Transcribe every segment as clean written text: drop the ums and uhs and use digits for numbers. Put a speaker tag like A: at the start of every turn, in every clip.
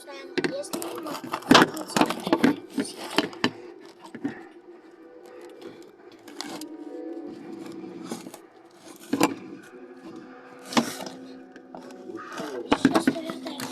A: узнаем, если мы... Сейчас полетаем.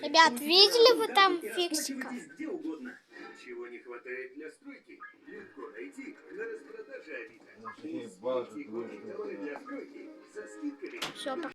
A: Ребят, видели вы там фиксиков?
B: Чего не хватает для стройки? Легко найти на распродаже Авито. Для стройки со скидками.
A: Все,